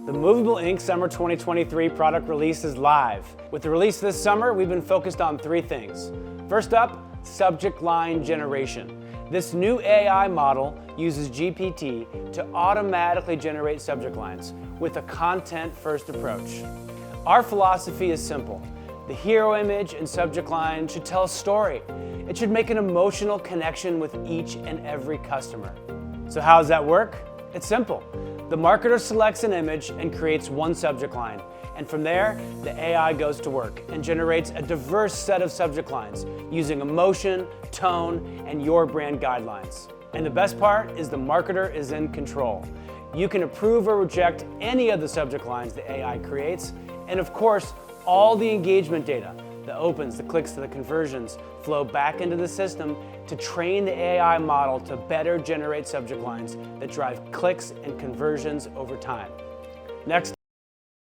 The Movable Inc. Summer 2023 product release is live. With the release this summer, we've been focused on three things. First up, subject line generation. This new AI model uses GPT to automatically generate subject lines with a content-first approach. Our philosophy is simple. The hero image and subject line should tell a story. It should make an emotional connection with each and every customer. So how does that work? It's simple. The marketer selects an image and creates one subject line. And from there, the AI goes to work and generates a diverse set of subject lines using emotion, tone, and your brand guidelines. And the best part is the marketer is in control. You can approve or reject any of the subject lines the AI creates. And of course, all the engagement data, the opens, the clicks, the conversions, flow back into the system to train the AI model to better generate subject lines that drive clicks and conversions over time. Next.